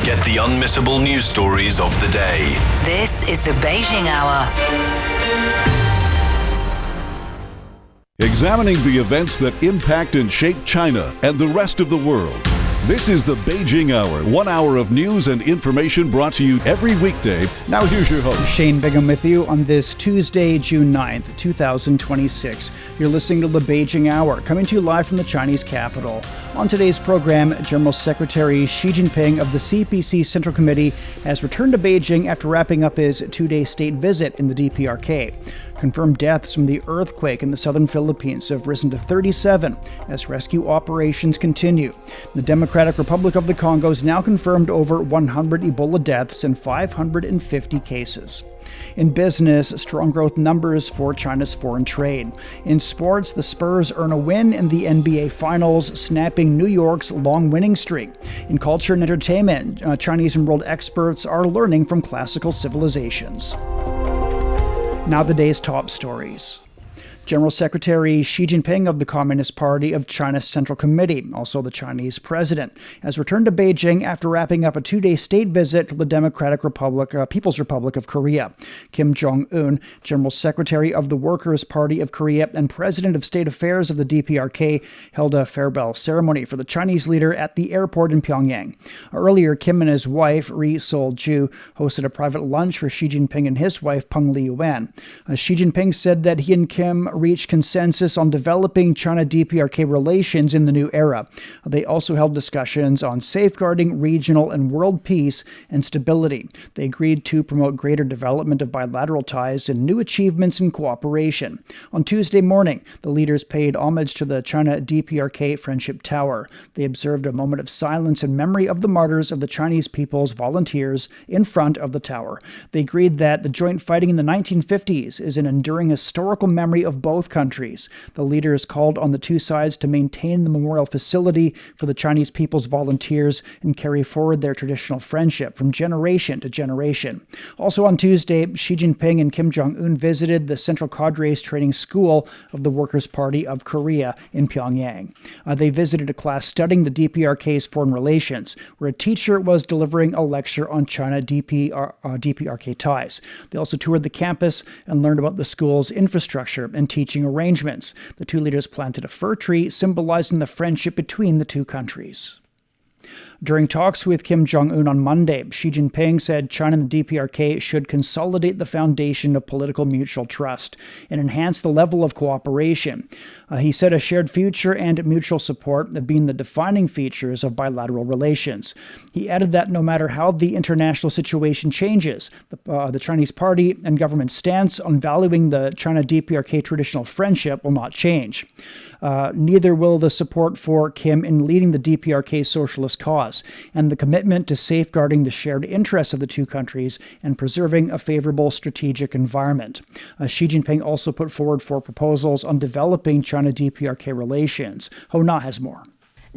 Get the unmissable news stories of the day. This is the Beijing Hour. Examining the events that impact and shape China and the rest of the world. This is the Beijing Hour, 1 hour of news and information brought to you every weekday. Now here's your host. Shane Bigham with you on this Tuesday, June 9th, 2026. You're listening to the Beijing Hour, coming to you live from the Chinese capital. On today's program, General Secretary Xi Jinping of the CPC Central Committee has returned to Beijing after wrapping up his two-day state visit in the DPRK. Confirmed deaths from the earthquake in the southern Philippines have risen to 37 as rescue operations continue. The Democratic Republic of the Congo has now confirmed over 100 Ebola deaths and 550 cases. In business, strong growth numbers for China's foreign trade. In sports, the Spurs earn a win in the NBA Finals, snapping New York's long winning streak. In culture and entertainment, Chinese and world experts are learning from classical civilizations. Now the day's top stories. General Secretary Xi Jinping of the Communist Party of China's Central Committee, also the Chinese president, has returned to Beijing after wrapping up a two-day state visit to the Democratic People's Republic of Korea. Kim Jong-un, General Secretary of the Workers' Party of Korea and President of State Affairs of the DPRK, held a farewell ceremony for the Chinese leader at the airport in Pyongyang. Earlier, Kim and his wife, Ri Sol-ju, hosted a private lunch for Xi Jinping and his wife, Peng Liyuan. Xi Jinping said that he and Kim reached consensus on developing China-DPRK relations in the new era. They also held discussions on safeguarding regional and world peace and stability. They agreed to promote greater development of bilateral ties and new achievements in cooperation. On Tuesday morning, the leaders paid homage to the China-DPRK Friendship Tower. They observed a moment of silence in memory of the martyrs of the Chinese people's volunteers in front of the tower. They agreed that the joint fighting in the 1950s is an enduring historical memory of both countries. The leaders called on the two sides to maintain the memorial facility for the Chinese people's volunteers and carry forward their traditional friendship from generation to generation. Also on Tuesday, Xi Jinping and Kim Jong-un visited the Central Cadres Training School of the Workers' Party of Korea in Pyongyang. They visited a class studying the DPRK's foreign relations, where a teacher was delivering a lecture on China-DPRK ties. They also toured the campus and learned about the school's infrastructure and teaching arrangements. The two leaders planted a fir tree, symbolizing the friendship between the two countries. During talks with Kim Jong-un on Monday, Xi Jinping said China and the DPRK should consolidate the foundation of political mutual trust and enhance the level of cooperation. He said a shared future and mutual support have been the defining features of bilateral relations. He added that no matter how the international situation changes, the Chinese party and government stance on valuing the China-DPRK traditional friendship will not change. Neither will the support for Kim in leading the DPRK socialist cause and the commitment to safeguarding the shared interests of the two countries and preserving a favorable strategic environment. Xi Jinping also put forward 4 proposals on developing China-DPRK relations. Ho Na has more.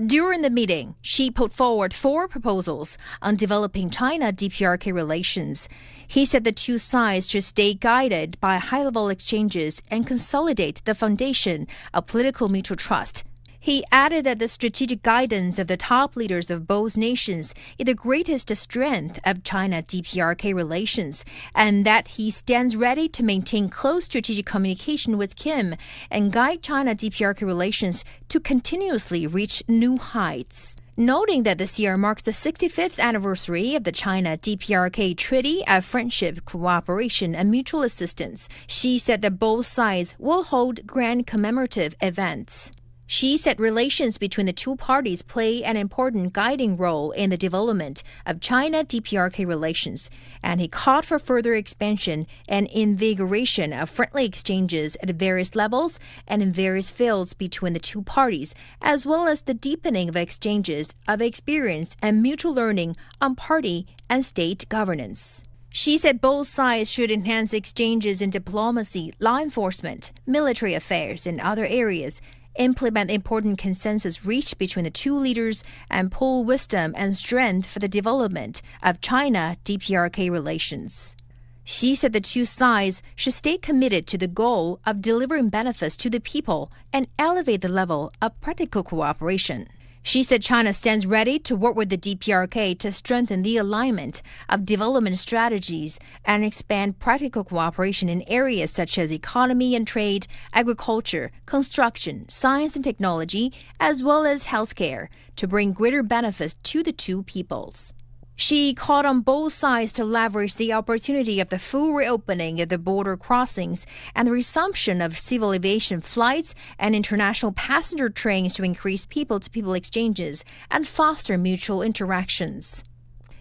During the meeting, Xi put forward 4 proposals on developing China-DPRK relations. He said the two sides should stay guided by high-level exchanges and consolidate the foundation of political mutual trust. He added that the strategic guidance of the top leaders of both nations is the greatest strength of China-DPRK relations, and that he stands ready to maintain close strategic communication with Kim and guide China-DPRK relations to continuously reach new heights. Noting that this year marks the 65th anniversary of the China-DPRK Treaty of Friendship, Cooperation and Mutual Assistance, Xi said that both sides will hold grand commemorative events. Xi said relations between the two parties play an important guiding role in the development of China-DPRK relations, and he called for further expansion and invigoration of friendly exchanges at various levels and in various fields between the two parties, as well as the deepening of exchanges of experience and mutual learning on party and state governance. Xi said both sides should enhance exchanges in diplomacy, law enforcement, military affairs, and other areas, implement important consensus reached between the two leaders, and pool wisdom and strength for the development of China-DPRK relations. Xi said the two sides should stay committed to the goal of delivering benefits to the people and elevate the level of practical cooperation. She said China stands ready to work with the DPRK to strengthen the alignment of development strategies and expand practical cooperation in areas such as economy and trade, agriculture, construction, science and technology, as well as healthcare, to bring greater benefits to the two peoples. She called on both sides to leverage the opportunity of the full reopening of the border crossings and the resumption of civil aviation flights and international passenger trains to increase people-to-people exchanges and foster mutual interactions.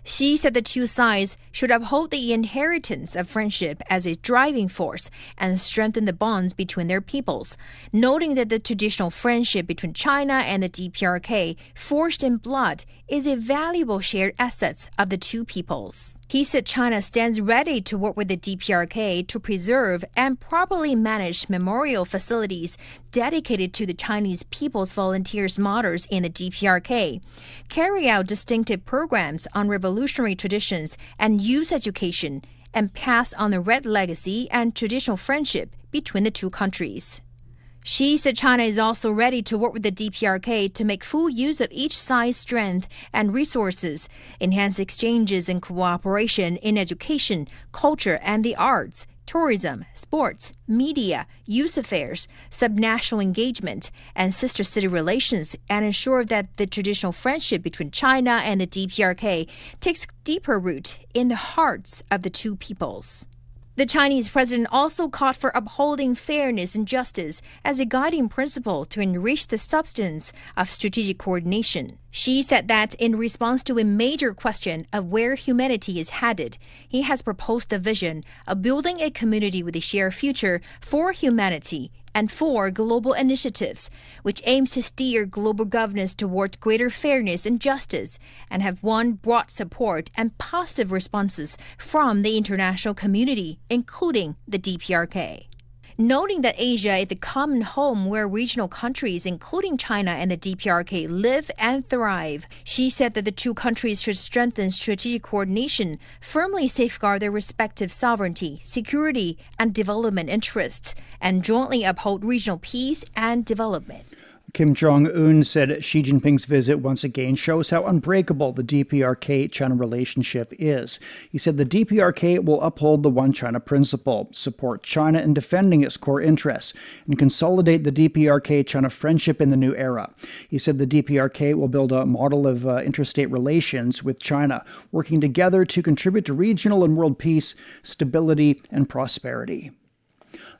She said the two sides should uphold the inheritance of friendship as a driving force and strengthen the bonds between their peoples, noting that the traditional friendship between China and the DPRK, forged in blood, is a valuable shared asset of the two peoples. He said China stands ready to work with the DPRK to preserve and properly manage memorial facilities dedicated to the Chinese People's Volunteers martyrs in the DPRK, carry out distinctive programs on revolutionary traditions and youth education, and pass on the red legacy and traditional friendship between the two countries. She said China is also ready to work with the DPRK to make full use of each side's strength and resources, enhance exchanges and cooperation in education, culture and the arts, tourism, sports, media, youth affairs, subnational engagement, and sister city relations, and ensure that the traditional friendship between China and the DPRK takes deeper root in the hearts of the two peoples. The Chinese president also called for upholding fairness and justice as a guiding principle to enrich the substance of strategic coordination. She said that in response to a major question of where humanity is headed, he has proposed the vision of building a community with a shared future for humanity and for global initiatives, which aims to steer global governance towards greater fairness and justice, and have won broad support and positive responses from the international community, including the DPRK. Noting that Asia is the common home where regional countries, including China and the DPRK, live and thrive, she said that the two countries should strengthen strategic coordination, firmly safeguard their respective sovereignty, security, and development interests, and jointly uphold regional peace and development. Kim Jong-un said Xi Jinping's visit once again shows how unbreakable the DPRK-China relationship is. He said the DPRK will uphold the One China principle, support China in defending its core interests, and consolidate the DPRK-China friendship in the new era. He said the DPRK will build a model of interstate relations with China, working together to contribute to regional and world peace, stability, and prosperity.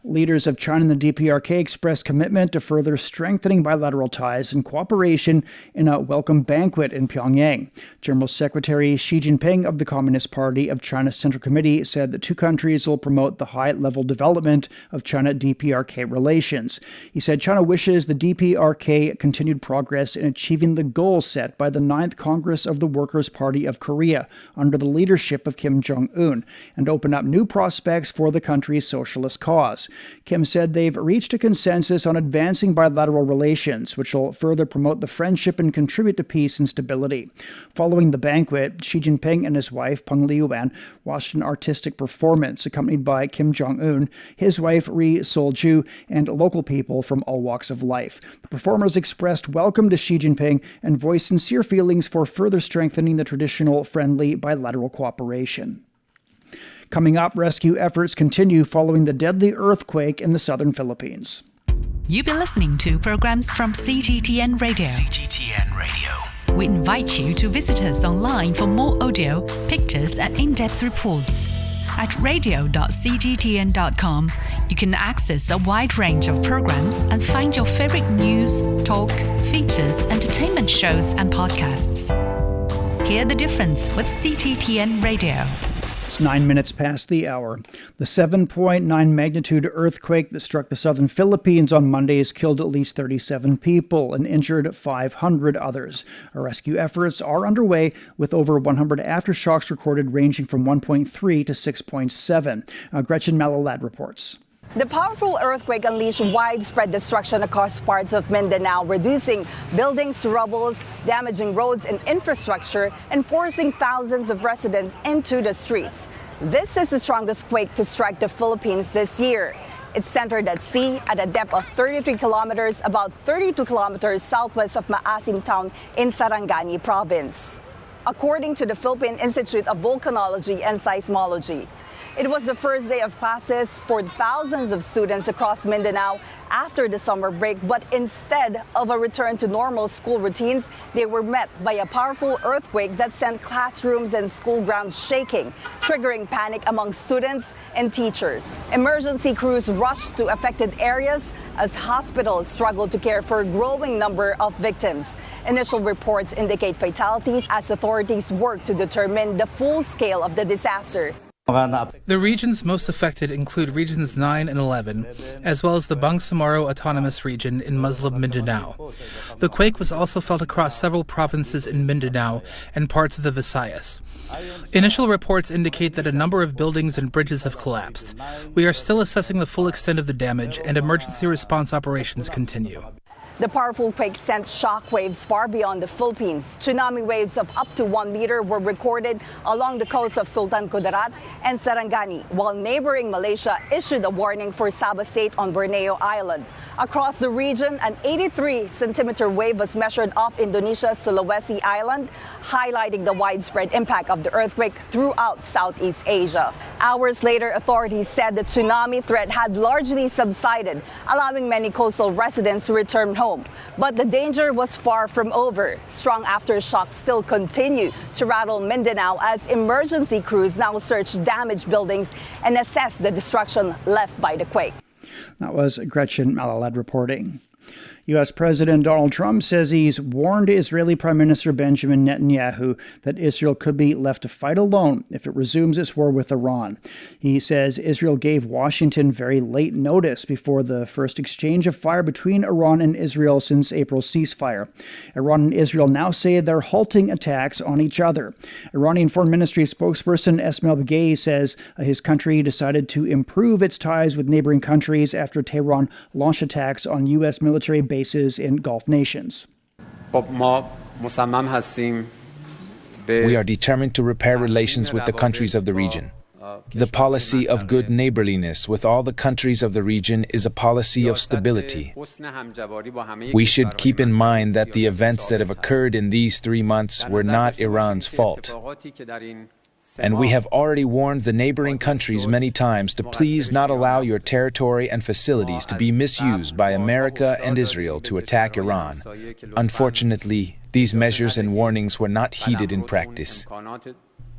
Leaders of China and the DPRK expressed commitment to further strengthening bilateral ties and cooperation in a welcome banquet in Pyongyang. General Secretary Xi Jinping of the Communist Party of China's Central Committee said the two countries will promote the high-level development of China-DPRK relations. He said China wishes the DPRK continued progress in achieving the goals set by the 9th Congress of the Workers' Party of Korea under the leadership of Kim Jong-un, and open up new prospects for the country's socialist cause. Kim said they've reached a consensus on advancing bilateral relations, which will further promote the friendship and contribute to peace and stability. Following the banquet, Xi Jinping and his wife, Peng Liyuan, watched an artistic performance accompanied by Kim Jong-un, his wife, Ri Sol-ju, and local people from all walks of life. The performers expressed welcome to Xi Jinping and voiced sincere feelings for further strengthening the traditional friendly bilateral cooperation. Coming up, rescue efforts continue following the deadly earthquake in the southern Philippines. You've been listening to programs from CGTN Radio. CGTN Radio. We invite you to visit us online for more audio, pictures, and in-depth reports. At radio.cgtn.com, you can access a wide range of programs and find your favorite news, talk, features, entertainment shows, and podcasts. Hear the difference with CGTN Radio. It's 9 minutes past the hour. The 7.9 magnitude earthquake that struck the southern Philippines on Monday has killed at least 37 people and injured 500 others. Our rescue efforts are underway with over 100 aftershocks recorded ranging from 1.3 to 6.7. Gretchen Malalad reports. The powerful earthquake unleashed widespread destruction across parts of Mindanao, reducing buildings to rubble, damaging roads and infrastructure, and forcing thousands of residents into the streets. This is the strongest quake to strike the Philippines this year. It's centered at sea at a depth of 33 kilometers, about 32 kilometers southwest of Maasim town in Sarangani province, according to the Philippine Institute of Volcanology and Seismology. It was the first day of classes for thousands of students across Mindanao after the summer break, but instead of a return to normal school routines, they were met by a powerful earthquake that sent classrooms and school grounds shaking, triggering panic among students and teachers. Emergency crews rushed to affected areas as hospitals struggled to care for a growing number of victims. Initial reports indicate fatalities as authorities work to determine the full scale of the disaster. The regions most affected include Regions 9 and 11, as well as the Bangsamoro Autonomous Region in Muslim Mindanao. The quake was also felt across several provinces in Mindanao and parts of the Visayas. Initial reports indicate that a number of buildings and bridges have collapsed. We are still assessing the full extent of the damage, and emergency response operations continue. The powerful quake sent shock waves far beyond the Philippines. Tsunami waves of up to 1 meter were recorded along the coast of Sultan Kudarat and Sarangani, while neighboring Malaysia issued a warning for Sabah State on Borneo Island. Across the region, an 83-centimeter wave was measured off Indonesia's Sulawesi Island, highlighting the widespread impact of the earthquake throughout Southeast Asia. Hours later, authorities said the tsunami threat had largely subsided, allowing many coastal residents to return home. But the danger was far from over. Strong aftershocks still continue to rattle Mindanao as emergency crews now search damaged buildings and assess the destruction left by the quake. That was Gretchen Malalad reporting. U.S. President Donald Trump says he's warned Israeli Prime Minister Benjamin Netanyahu that Israel could be left to fight alone if it resumes its war with Iran. He says Israel gave Washington very late notice before the first exchange of fire between Iran and Israel since April's ceasefire. Iran and Israel now say they're halting attacks on each other. Iranian Foreign Ministry spokesperson Esmail Baghaei says his country decided to improve its ties with neighboring countries after Tehran launched attacks on U.S. military bases in Gulf nations. We are determined to repair relations with the countries of the region. The policy of good neighborliness with all the countries of the region is a policy of stability. We should keep in mind that the events that have occurred in these 3 months were not Iran's fault. And we have already warned the neighboring countries many times to please not allow your territory and facilities to be misused by America and Israel to attack Iran. Unfortunately, these measures and warnings were not heeded in practice.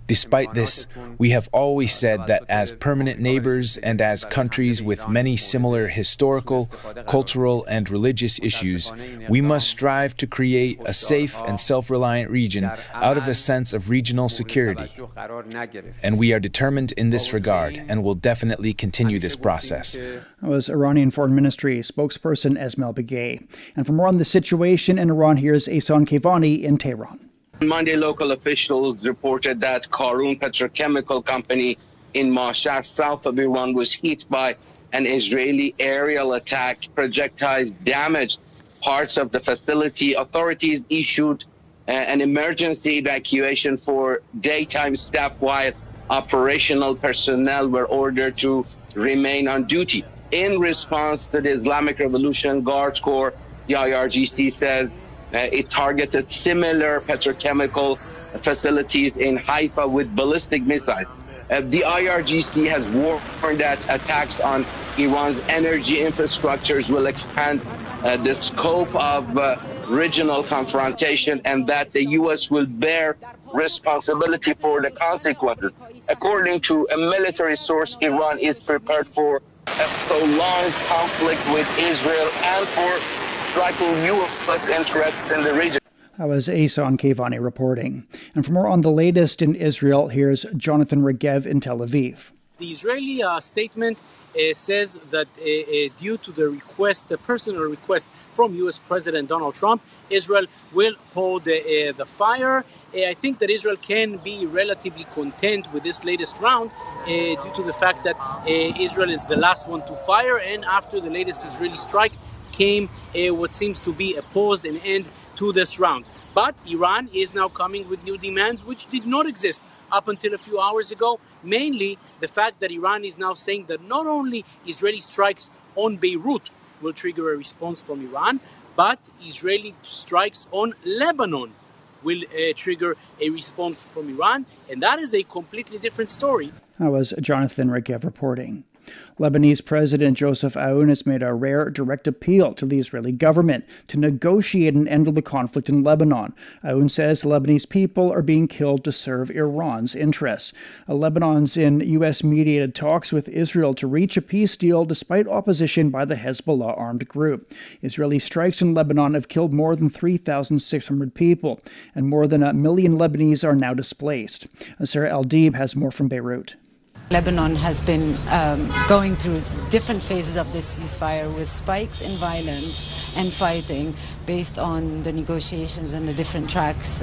Despite this, we have always said that as permanent neighbors and as countries with many similar historical, cultural, and religious issues, we must strive to create a safe and self-reliant region out of a sense of regional security. And we are determined in this regard and will definitely continue this process. That was Iranian Foreign Ministry spokesperson Esmail Baghaei. And for more on the situation in Iran, here's Ehsan Kevani in Tehran. Monday, local officials reported that Karun Petrochemical Company in Mashhad, south of Iran, was hit by an Israeli aerial attack. Projectiles damaged parts of the facility. Authorities issued an emergency evacuation for daytime staff, while operational personnel were ordered to remain on duty. In response to the Islamic Revolution Guard Corps, the IRGC says it targeted similar petrochemical facilities in Haifa with ballistic missiles. The IRGC has warned that attacks on Iran's energy infrastructures will expand the scope of regional confrontation and that the U.S. will bear responsibility for the consequences. According to a military source, Iran is prepared for a prolonged conflict with Israel and for striking U.S. interests in the region. That was Ehsan Kevani reporting. And for more on the latest in Israel, here's Jonathan Regev in Tel Aviv. The Israeli statement says that due to the personal request from U.S. President Donald Trump, Israel will hold the fire. I think that Israel can be relatively content with this latest round due to the fact that Israel is the last one to fire, and after the latest Israeli strike came what seems to be a pause and end to this round. But Iran is now coming with new demands which did not exist up until a few hours ago. Mainly the fact that Iran is now saying that not only Israeli strikes on Beirut will trigger a response from Iran, but Israeli strikes on Lebanon will trigger a response from Iran. And that is a completely different story. That was Jonathan Regev reporting. Lebanese President Joseph Aoun has made a rare direct appeal to the Israeli government to negotiate an end to the conflict in Lebanon. Aoun says the Lebanese people are being killed to serve Iran's interests. Lebanon's in U.S.-mediated talks with Israel to reach a peace deal despite opposition by the Hezbollah armed group. Israeli strikes in Lebanon have killed more than 3,600 people, and more than 1 million Lebanese are now displaced. Sarah Al-Deeb has more from Beirut. Lebanon has been going through different phases of this ceasefire with spikes in violence and fighting based on the negotiations and the different tracks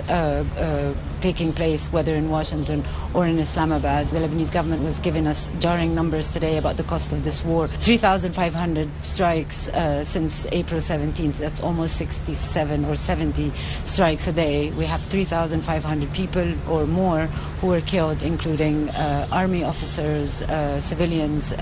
taking place, whether in Washington or in Islamabad. The Lebanese government was giving us jarring numbers today about the cost of this war. 3,500 strikes since April 17th. That's almost 67 or 70 strikes a day. We have 3,500 people or more who were killed, including army officers, civilians,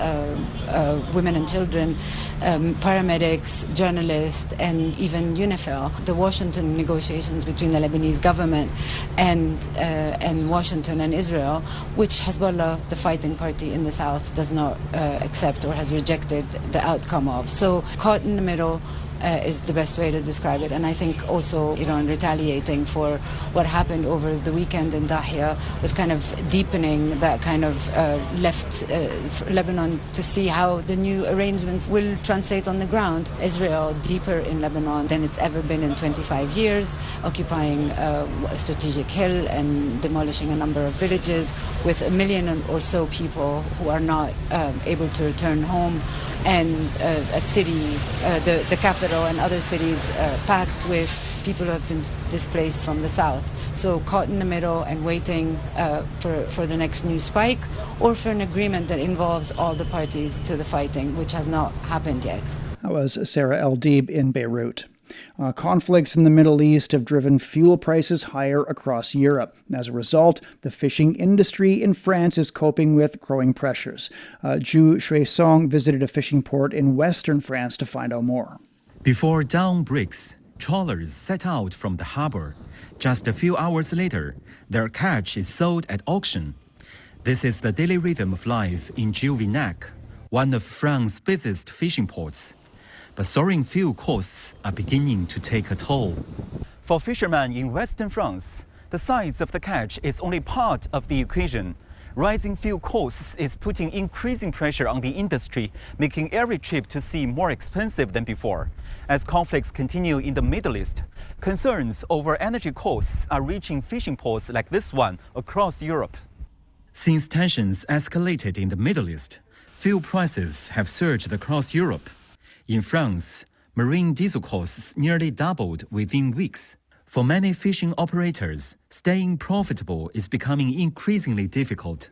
women and children, paramedics, journalists, and even UNIFIL. The Washington negotiations between the Lebanese government and Washington and Israel, which Hezbollah, the fighting party in the south, does not accept or has rejected the outcome of. So caught in the middle is the best way to describe it. And I think also Iran retaliating for what happened over the weekend in Dahia was kind of deepening that kind of left Lebanon to see how the new arrangements will translate on the ground. Israel deeper in Lebanon than it's ever been in 25 years, occupying a strategic hill and demolishing a number of villages with 1 million or so people who are not able to return home, and a city, the capital and other cities packed with people who have been displaced from the south. So caught in the middle and waiting for the next new spike or for an agreement that involves all the parties to the fighting, which has not happened yet. That was Sarah El-Deeb in Beirut. Conflicts in the Middle East have driven fuel prices higher across Europe. As a result, the fishing industry in France is coping with growing pressures. Zhu Shuisong visited a fishing port in western France to find out more. Before dawn breaks, trawlers set out from the harbor. Just a few hours later, their catch is sold at auction. This is the daily rhythm of life in Gilvinac, one of France's busiest fishing ports. But soaring fuel costs are beginning to take a toll. For fishermen in western France, the size of the catch is only part of the equation. Rising fuel costs is putting increasing pressure on the industry, making every trip to sea more expensive than before. As conflicts continue in the Middle East, concerns over energy costs are reaching fishing ports like this one across Europe. Since tensions escalated in the Middle East, fuel prices have surged across Europe. In France, marine diesel costs nearly doubled within weeks. For many fishing operators, staying profitable is becoming increasingly difficult.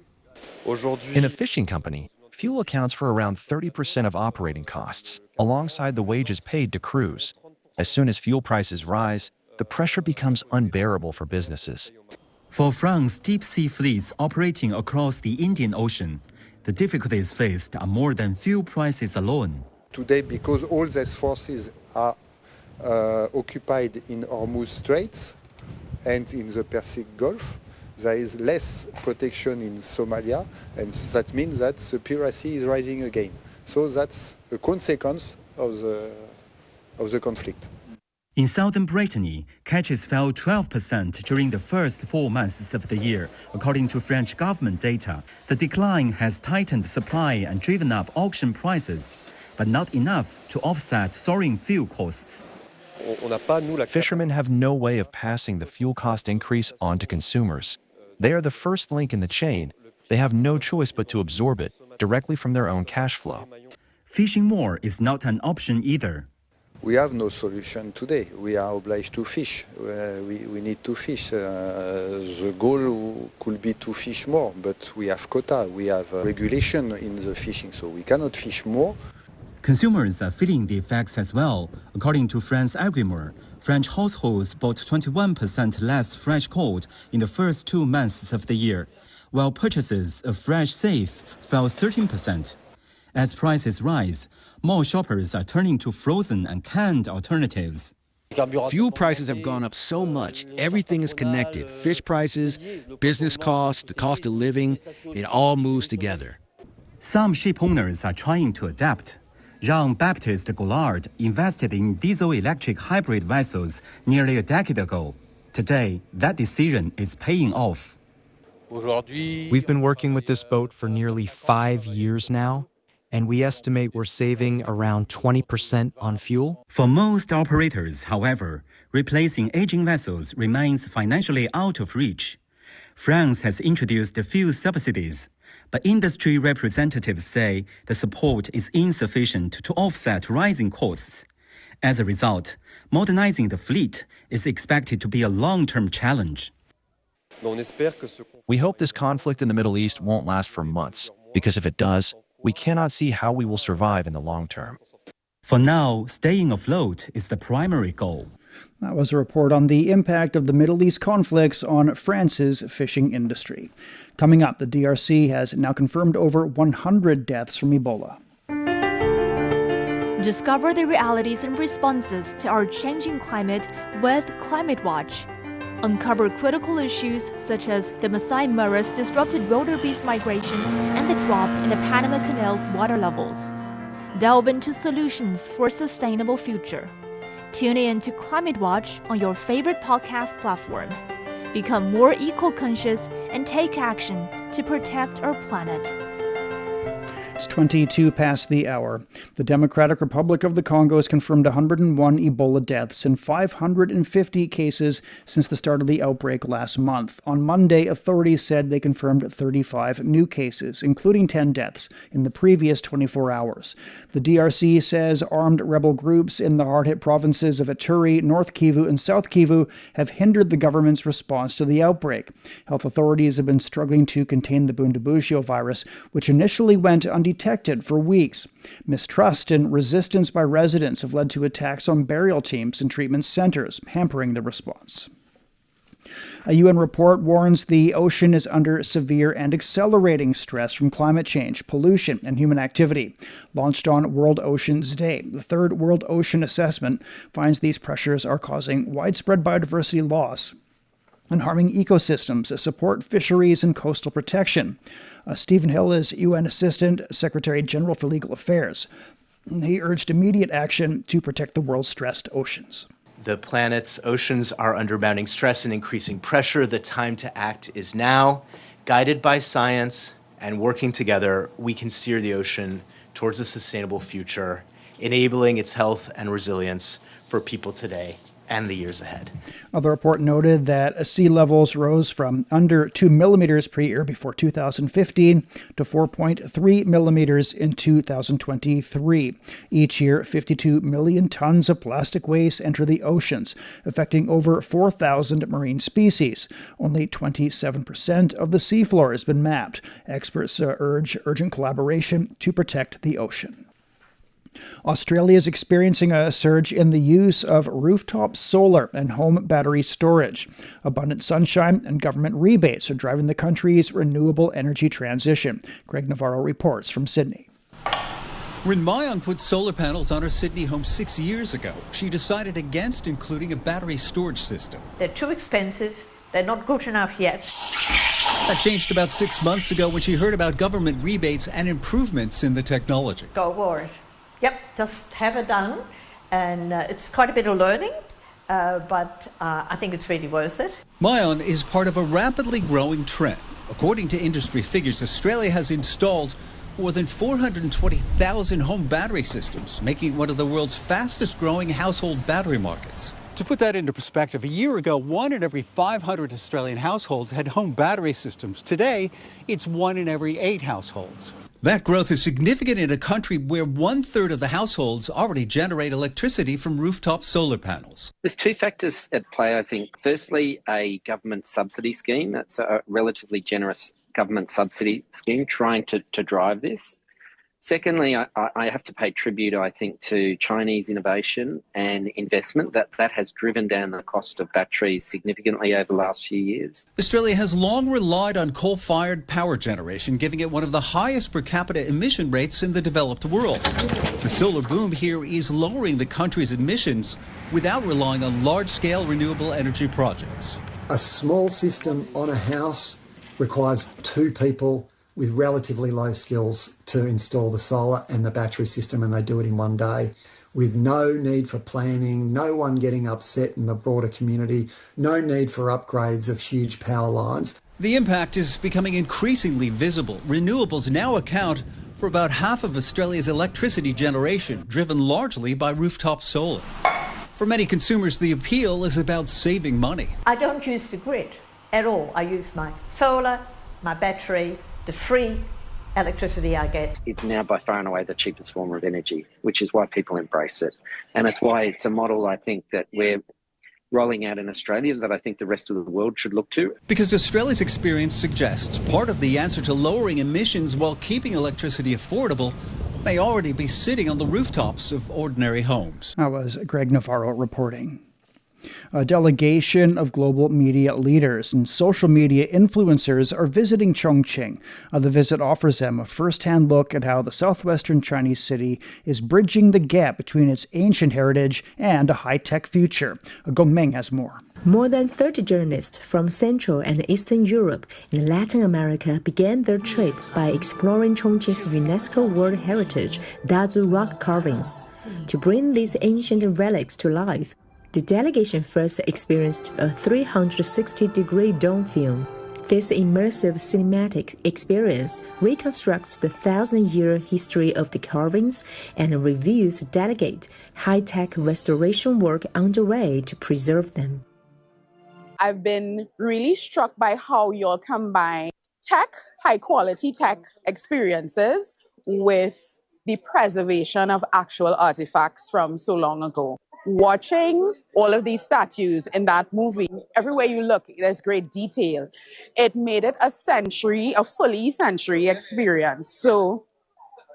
In a fishing company, fuel accounts for around 30% of operating costs, alongside the wages paid to crews. As soon as fuel prices rise, the pressure becomes unbearable for businesses. For France's deep-sea fleets operating across the Indian Ocean, the difficulties faced are more than fuel prices alone. Today, because all these forces are occupied in Hormuz Straits and in the Persian Gulf, there is less protection in Somalia, and that means that the piracy is rising again. So that's a consequence of the conflict. In southern Brittany, catches fell 12% during the first 4 months of the year, according to French government data. The decline has tightened supply and driven up auction prices, but not enough to offset soaring fuel costs. Fishermen have no way of passing the fuel cost increase on to consumers. They are the first link in the chain. They have no choice but to absorb it directly from their own cash flow. Fishing more is not an option either. We have no solution today. We are obliged to fish. We need to fish. The goal could be to fish more, but we have quota, we have regulation in the fishing, so we cannot fish more. Consumers are feeling the effects as well. According to France Agrimur, French households bought 21% less fresh cod in the first 2 months of the year. while purchases of fresh safe fell 13%. As prices rise, more shoppers are turning to frozen and canned alternatives. Fuel prices have gone up so much. Everything is connected. Fish prices, business costs, the cost of living, it all moves together. Some ship owners are trying to adapt. Jean-Baptiste Goulard invested in diesel-electric hybrid vessels nearly a decade ago. Today, that decision is paying off. We've been working with this boat for nearly 5 years now, and we estimate we're saving around 20% on fuel. For most operators, however, replacing aging vessels remains financially out of reach. France has introduced fuel subsidies, but industry representatives say the support is insufficient to offset rising costs. As a result, modernizing the fleet is expected to be a long-term challenge. We hope this conflict in the Middle East won't last for months, because if it does, we cannot see how we will survive in the long term. For now, staying afloat is the primary goal. That was a report on the impact of the Middle East conflicts on France's fishing industry. Coming up, the DRC has now confirmed over 100 deaths from Ebola. Discover the realities and responses to our changing climate with Climate Watch. Uncover critical issues such as the Masai Mara's disrupted wildebeest migration and the drop in the Panama Canal's water levels. Delve into solutions for a sustainable future. Tune in to Climate Watch on your favorite podcast platform. Become more eco-conscious and take action to protect our planet. It's 22 past the hour. The Democratic Republic of the Congo has confirmed 101 Ebola deaths and 550 cases since the start of the outbreak last month. On Monday, authorities said they confirmed 35 new cases, including 10 deaths, in the previous 24 hours. The DRC says armed rebel groups in the hard-hit provinces of Ituri, North Kivu, and South Kivu have hindered the government's response to the outbreak. Health authorities have been struggling to contain the Bundibugyo virus, which initially went undetected for weeks. Mistrust and resistance by residents have led to attacks on burial teams and treatment centers, hampering the response. A UN report warns the ocean is under severe and accelerating stress from climate change, pollution, and human activity. Launched on World Oceans Day, the third World Ocean Assessment finds these pressures are causing widespread biodiversity loss and harming ecosystems that support fisheries and coastal protection. Stephen Hill is UN Assistant Secretary General for Legal Affairs. He urged immediate action to protect the world's stressed oceans. The planet's oceans are under mounting stress and increasing pressure. The time to act is now. Guided by science and working together, we can steer the ocean towards a sustainable future, enabling its health and resilience for people today and the years ahead. The report noted that sea levels rose from under 2 millimeters per year before 2015 to 4.3 millimeters in 2023. Each year, 52 million tons of plastic waste enter the oceans, affecting over 4,000 marine species. Only 27% of the seafloor has been mapped. Experts urge urgent collaboration to protect the ocean. Australia is experiencing a surge in the use of rooftop solar and home battery storage. Abundant sunshine and government rebates are driving the country's renewable energy transition. Greg Navarro reports from Sydney. When Mayan put solar panels on her Sydney home 6 years ago, she decided against including a battery storage system. They're too expensive. They're not good enough yet. That changed about 6 months ago when she heard about government rebates and improvements in the technology. Go for it. Yep, just have it done, and it's quite a bit of learning, but I think it's really worth it. Mayan is part of a rapidly growing trend. According to industry figures, Australia has installed more than 420,000 home battery systems, making it one of the world's fastest growing household battery markets. To put that into perspective, a year ago, 1 in every 500 Australian households had home battery systems. Today, it's 1 in every 8 households. That growth is significant in a country where 1/3 of the households already generate electricity from rooftop solar panels. There's two factors at play, I think. Firstly, a government subsidy scheme. That's a relatively generous government subsidy scheme trying to drive this. Secondly, I have to pay tribute, I think, to Chinese innovation and investment. That has driven down the cost of batteries significantly over the last few years. Australia has long relied on coal-fired power generation, giving it one of the highest per capita emission rates in the developed world. The solar boom here is lowering the country's emissions without relying on large-scale renewable energy projects. A small system on a house requires 2 people with relatively low skills to install the solar and the battery system, and they do it in one day with no need for planning, no one getting upset in the broader community, no need for upgrades of huge power lines. The impact is becoming increasingly visible. Renewables now account for about half of Australia's electricity generation, driven largely by rooftop solar. For many consumers, the appeal is about saving money. I don't use the grid at all. I use my solar, my battery, the free electricity I get. It's now by far and away the cheapest form of energy, which is why people embrace it. And it's why it's a model, I think, that we're rolling out in Australia that I think the rest of the world should look to. Because Australia's experience suggests part of the answer to lowering emissions while keeping electricity affordable may already be sitting on the rooftops of ordinary homes. That was Greg Navarro reporting. A delegation of global media leaders and social media influencers are visiting Chongqing. The visit offers them a first-hand look at how the southwestern Chinese city is bridging the gap between its ancient heritage and a high-tech future. Gong Meng has more. More than 30 journalists from Central and Eastern Europe and Latin America began their trip by exploring Chongqing's UNESCO World Heritage Dazu rock carvings. To bring these ancient relics to life, the delegation first experienced a 360-degree dome film. This immersive cinematic experience reconstructs the 1,000-year history of the carvings and reviews delicate, high-tech restoration work underway to preserve them. I've been really struck by how you'll combine tech, high-quality tech experiences with the preservation of actual artifacts from so long ago. Watching all of these statues in that movie, everywhere you look, there's great detail. It made it a fully century experience. So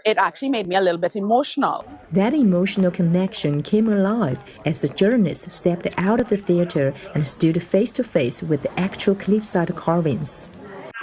it actually made me a little bit emotional. That emotional connection came alive as the journalists stepped out of the theater and stood face to face with the actual cliffside carvings.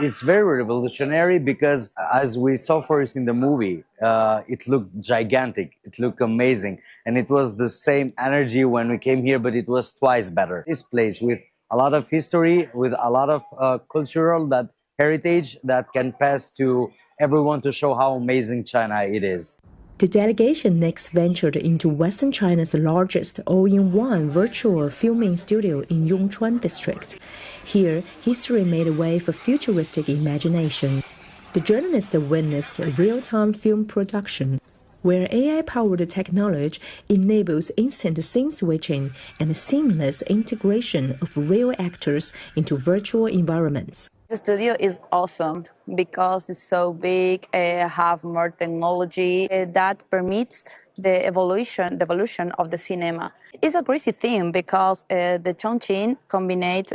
It's very revolutionary because, as we saw first in the movie, it looked gigantic, it looked amazing, and it was the same energy when we came here, but it was twice better. This place with a lot of history, with a lot of cultural heritage that can pass to everyone to show how amazing China it is. The delegation next ventured into Western China's largest all-in-one virtual filming studio in Yongchuan district. Here, history made way for futuristic imagination. The journalists witnessed real-time film production, where AI-powered technology enables instant scene switching and seamless integration of real actors into virtual environments. The studio is awesome because it's so big, have more technology that permits the evolution of the cinema. It's a crazy thing because the Chongqing combined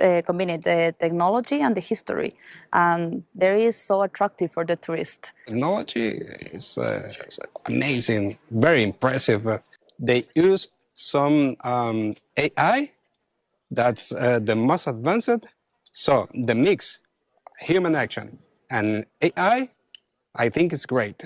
the technology and the history, and there is so attractive for the tourist. Technology is amazing, very impressive. They use some AI that's the most advanced, so the mix human action and AI, I think is great.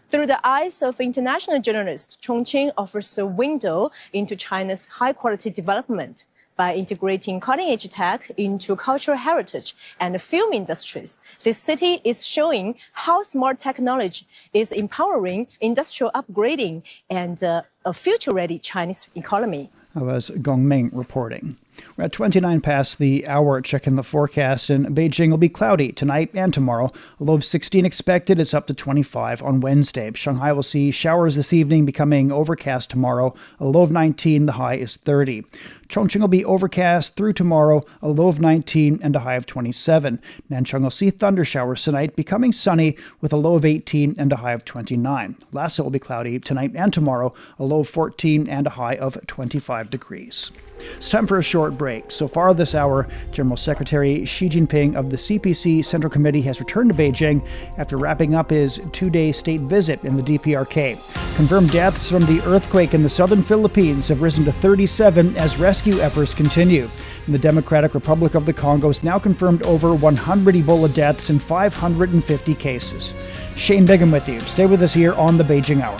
Through the eyes of international journalists, Chongqing offers a window into China's high-quality development. By integrating cutting-edge tech into cultural heritage and film industries, this city is showing how smart technology is empowering industrial upgrading and a future-ready Chinese economy. That was Gong Meng reporting. We're at 29 past the hour. Checking the forecast, and Beijing will be cloudy tonight and tomorrow. A low of 16 expected. It's up to 25 on Wednesday. Shanghai will see showers this evening, becoming overcast tomorrow. A low of 19. The high is 30. Chongqing will be overcast through tomorrow. A low of 19 and a high of 27. Nanchang will see thunder showers tonight, becoming sunny with a low of 18 and a high of 29. Lhasa will be cloudy tonight and tomorrow. A low of 14 and a high of 25 degrees. It's time for a short break. So far this hour, General Secretary Xi Jinping of the CPC Central Committee has returned to Beijing after wrapping up his 2-day state visit in the DPRK. Confirmed deaths from the earthquake in the southern Philippines have risen to 37 as rescue efforts continue. In the Democratic Republic of the Congo has now confirmed over 100 Ebola deaths and 550 cases. Shane Bigham with you. Stay with us here on the Beijing Hour.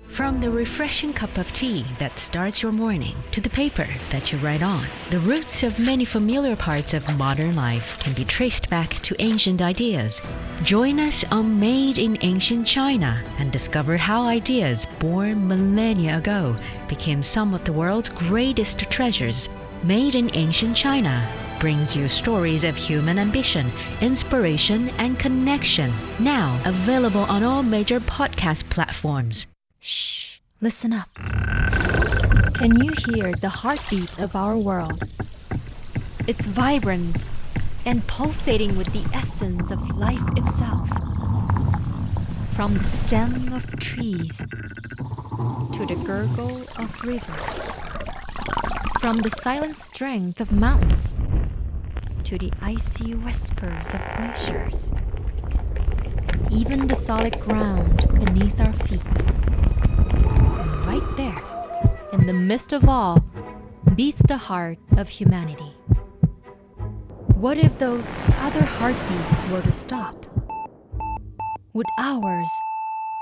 From the refreshing cup of tea that starts your morning to the paper that you write on, the roots of many familiar parts of modern life can be traced back to ancient ideas. Join us on Made in Ancient China and discover how ideas born millennia ago became some of the world's greatest treasures. Made in Ancient China brings you stories of human ambition, inspiration, and connection. Now available on all major podcast platforms. Shh, listen up. Can you hear the heartbeat of our world? It's vibrant and pulsating with the essence of life itself. From the stem of trees to the gurgle of rivers. From the silent strength of mountains to the icy whispers of glaciers. Even the solid ground beneath our feet. Right there, in the midst of all, beats the heart of humanity. What if those other heartbeats were to stop? Would ours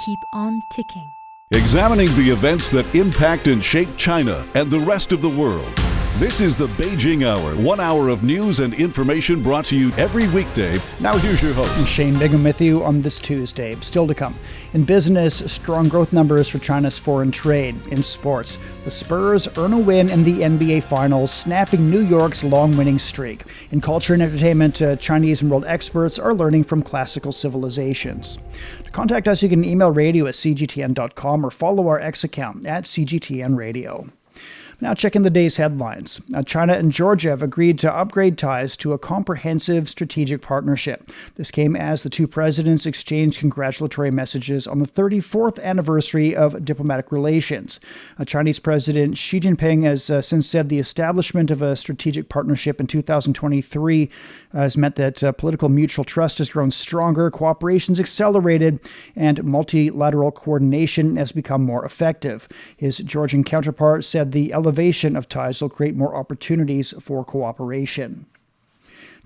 keep on ticking? Examining the events that impact and shape China and the rest of the world. This is the Beijing Hour, 1 hour of news and information brought to you every weekday. Now here's your host. Shane Bigham with you on this Tuesday. Still to come. In business, strong growth numbers for China's foreign trade. In sports, the Spurs earn a win in the NBA Finals, snapping New York's long winning streak. In culture and entertainment, Chinese and world experts are learning from classical civilizations. To contact us, you can email radio@cgtn.com or follow our X account @CGTNradio. Now checking the day's headlines. China and Georgia have agreed to upgrade ties to a comprehensive strategic partnership. This came as the two presidents exchanged congratulatory messages on the 34th anniversary of diplomatic relations. Chinese President Xi Jinping has since said the establishment of a strategic partnership in 2023 has meant that political mutual trust has grown stronger, cooperation's accelerated, and multilateral coordination has become more effective. His Georgian counterpart said the elevation of ties will create more opportunities for cooperation.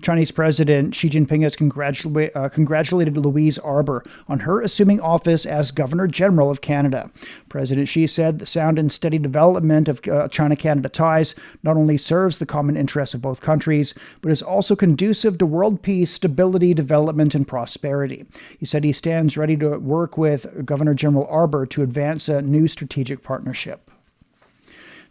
Chinese President Xi Jinping has congratulated Louise Arbour on her assuming office as Governor General of Canada. President Xi said the sound and steady development of China-Canada ties not only serves the common interests of both countries, but is also conducive to world peace, stability, development, and prosperity. He said he stands ready to work with Governor General Arbour to advance a new strategic partnership.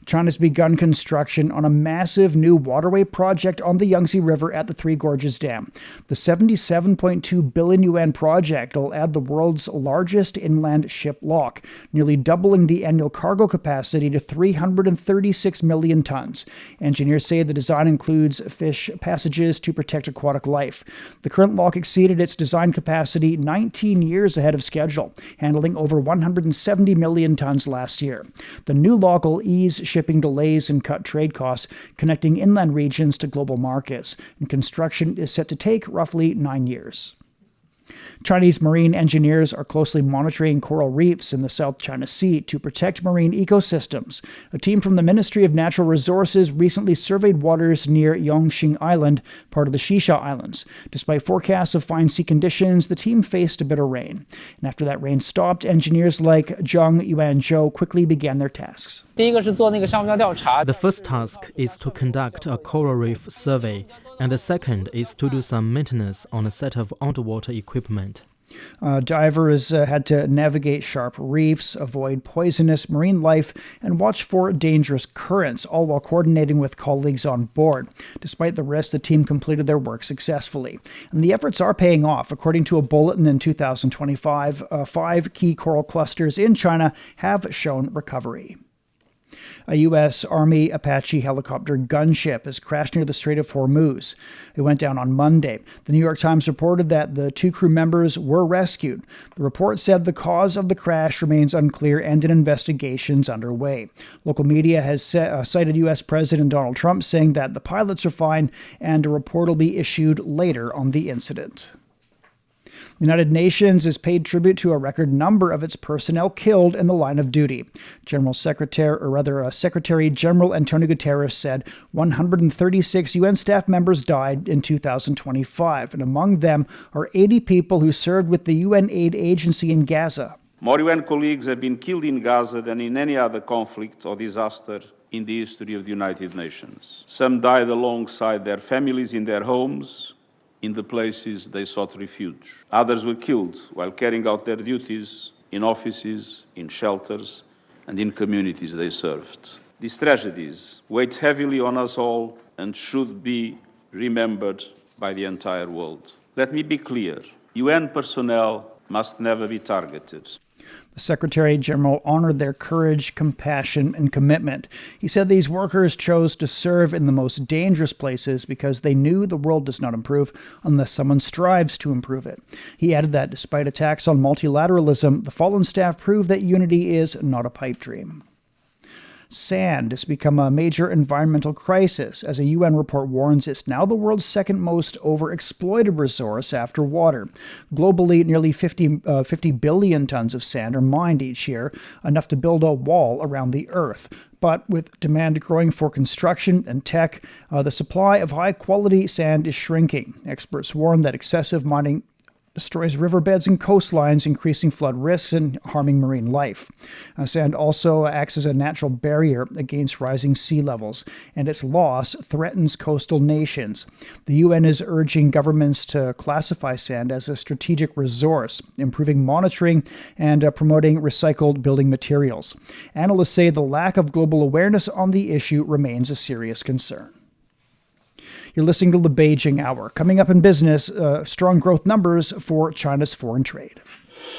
China's begun construction on a massive new waterway project on the Yangtze River at the Three Gorges Dam. The 77.2 billion yuan project will add the world's largest inland ship lock, nearly doubling the annual cargo capacity to 336 million tons. Engineers say the design includes fish passages to protect aquatic life. The current lock exceeded its design capacity 19 years ahead of schedule, handling over 170 million tons last year. The new lock will ease shipping delays and cut trade costs, connecting inland regions to global markets. And construction is set to take roughly 9 years. Chinese marine engineers are closely monitoring coral reefs in the South China Sea to protect marine ecosystems. A team from the Ministry of Natural Resources recently surveyed waters near Yongxing Island, part of the Shisha Islands. Despite forecasts of fine sea conditions, the team faced a bit of rain. And after that rain stopped, engineers like Zhang Yuanzhou quickly began their tasks. The first task is to conduct a coral reef survey, and the second is to do some maintenance on a set of underwater equipment. Divers had to navigate sharp reefs, avoid poisonous marine life, and watch for dangerous currents, all while coordinating with colleagues on board. Despite the risk, the team completed their work successfully. And the efforts are paying off. According to a bulletin in 2025, 5 key coral clusters in China have shown recovery. A U.S. Army Apache helicopter gunship has crashed near the Strait of Hormuz. It went down on Monday. The New York Times reported that the 2 crew members were rescued. The report said the cause of the crash remains unclear and an investigation is underway. Local media has cited U.S. President Donald Trump saying that the pilots are fine and a report will be issued later on the incident. The United Nations has paid tribute to a record number of its personnel killed in the line of duty. Secretary General Antonio Guterres said 136 UN staff members died in 2025, and among them are 80 people who served with the UN aid agency in Gaza. More UN colleagues have been killed in Gaza than in any other conflict or disaster in the history of the United Nations. Some died alongside their families in their homes, in the places they sought refuge. Others were killed while carrying out their duties in offices, in shelters, and in communities they served. These tragedies weigh heavily on us all and should be remembered by the entire world. Let me be clear, UN personnel must never be targeted. The Secretary General honored their courage, compassion, and commitment. He said these workers chose to serve in the most dangerous places because they knew the world does not improve unless someone strives to improve it. He added that despite attacks on multilateralism, the fallen staff proved that unity is not a pipe dream. Sand has become a major environmental crisis. As a UN report warns, it's now the world's second most overexploited resource after water. Globally, nearly 50 billion tons of sand are mined each year, enough to build a wall around the Earth. But with demand growing for construction and tech, the supply of high-quality sand is shrinking. Experts warn that excessive mining destroys riverbeds and coastlines, increasing flood risks and harming marine life. Sand also acts as a natural barrier against rising sea levels, and its loss threatens coastal nations. The UN is urging governments to classify sand as a strategic resource, improving monitoring and promoting recycled building materials. Analysts say the lack of global awareness on the issue remains a serious concern. You're listening to the Beijing Hour. Coming up in business, strong growth numbers for China's foreign trade.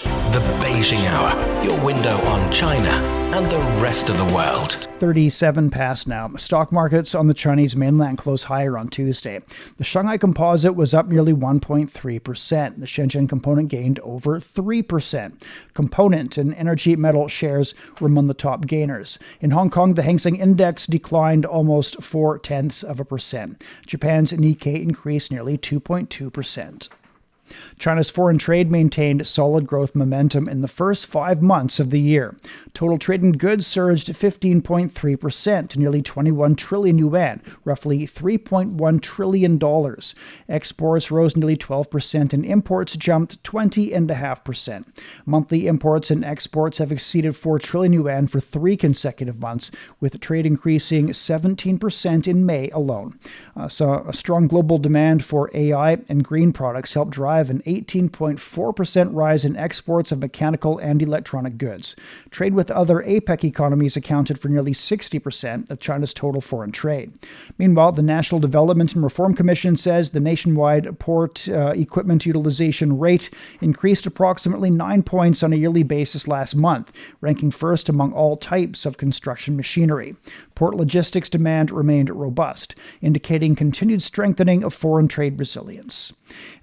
The Beijing Hour, your window on China and the rest of the world. 37 past now. Stock markets on the Chinese mainland closed higher on Tuesday. The Shanghai Composite was up nearly 1.3%. The Shenzhen Component gained over 3%. Component and energy metal shares were among the top gainers. In Hong Kong, the Hang Seng Index declined almost 0.4%. Japan's Nikkei increased nearly 2.2%. China's foreign trade maintained solid growth momentum in the first 5 months of the year. Total trade in goods surged 15.3% to nearly 21 trillion yuan, roughly $3.1 trillion. Exports rose nearly 12% and imports jumped 20.5%. Monthly imports and exports have exceeded 4 trillion yuan for 3 consecutive months, with trade increasing 17% in May alone. So a strong global demand for AI and green products helped drive an 18.4% rise in exports of mechanical and electronic goods. Trade with other APEC economies accounted for nearly 60% of China's total foreign trade. Meanwhile, the National Development and Reform Commission says the nationwide port equipment utilization rate increased approximately 9 points on a yearly basis last month, ranking first among all types of construction machinery. Port logistics demand remained robust, indicating continued strengthening of foreign trade resilience.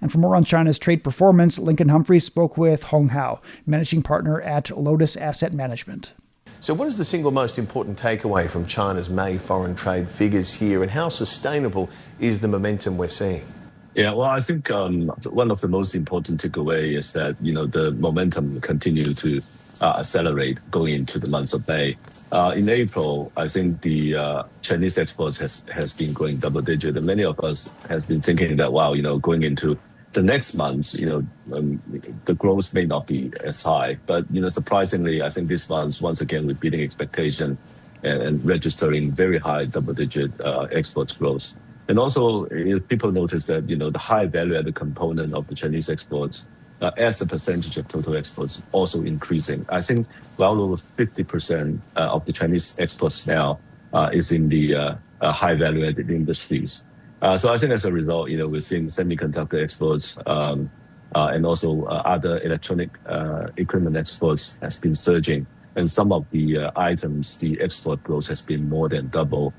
And for more on China's trade performance, Lincoln Humphrey spoke with Hong Hao, managing partner at Lotus Asset Management. So what is the single most important takeaway from China's May foreign trade figures here, and how sustainable is the momentum we're seeing? Yeah, well, I think one of the most important takeaway is that, the momentum continue to accelerate going into the months of May. In April, I think the Chinese exports has been growing double digit, and many of us has been thinking that, wow, going into the next months, the growth may not be as high. But, surprisingly, I think this month, once again, we're beating expectation and registering very high double-digit exports growth. And also, people notice that, the high value-added component of the Chinese exports as a percentage of total exports also increasing. I think well over 50% of the Chinese exports now is in the high value-added industries. So I think as a result, we're seeing semiconductor exports and also other electronic equipment exports has been surging. And some of the items, the export growth has been more than double.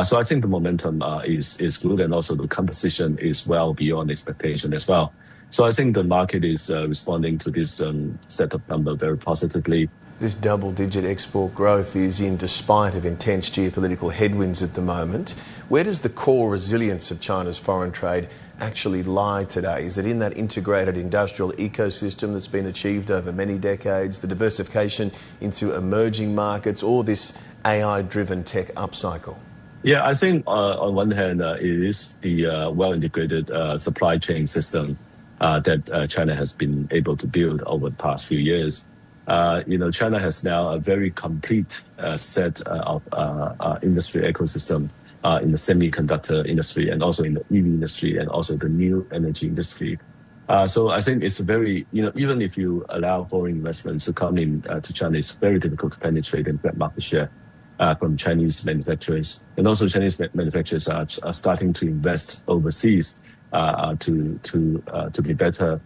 So I think the momentum is good, and also the composition is well beyond expectation as well. So I think the market is responding to this set of numbers very positively. This double-digit export growth is in despite of intense geopolitical headwinds at the moment. Where does the core resilience of China's foreign trade actually lie today? Is it in that integrated industrial ecosystem that's been achieved over many decades, the diversification into emerging markets, or this AI-driven tech upcycle? Yeah, I think on one hand, it is the well-integrated supply chain system that China has been able to build over the past few years. China has now a very complete set of industry ecosystem in the semiconductor industry, and also in the EV industry, and also the new energy industry. So I think it's very, even if you allow foreign investments to come in to China, it's very difficult to penetrate and grab market share from Chinese manufacturers. And also Chinese manufacturers are starting to invest overseas to be better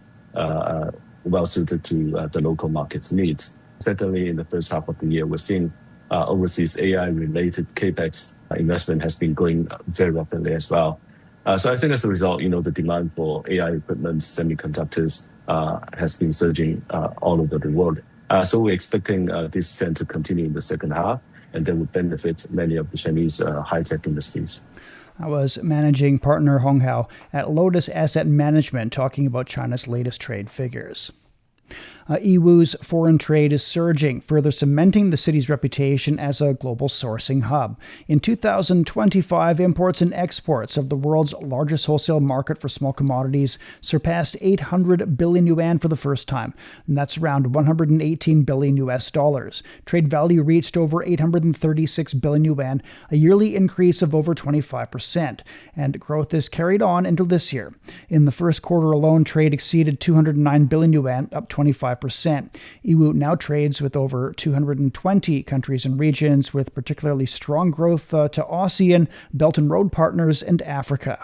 well suited to the local market's needs. Secondly, in the first half of the year, we're seeing overseas AI-related capex investment has been growing very rapidly as well. So I think as a result, the demand for AI equipment, semiconductors, has been surging all over the world. So we're expecting this trend to continue in the second half, and that would benefit many of the Chinese high-tech industries. I was managing partner Hong Hao at Lotus Asset Management talking about China's latest trade figures. Yiwu's foreign trade is surging, further cementing the city's reputation as a global sourcing hub. In 2025, imports and exports of the world's largest wholesale market for small commodities surpassed 800 billion yuan for the first time, and that's around 118 billion US dollars. Trade value reached over 836 billion yuan, a yearly increase of over 25%, and growth is carried on into this year. In the first quarter alone, trade exceeded 209 billion yuan, up 25%. Yiwu now trades with over 220 countries and regions, with particularly strong growth to ASEAN, Belt and Road partners, and Africa.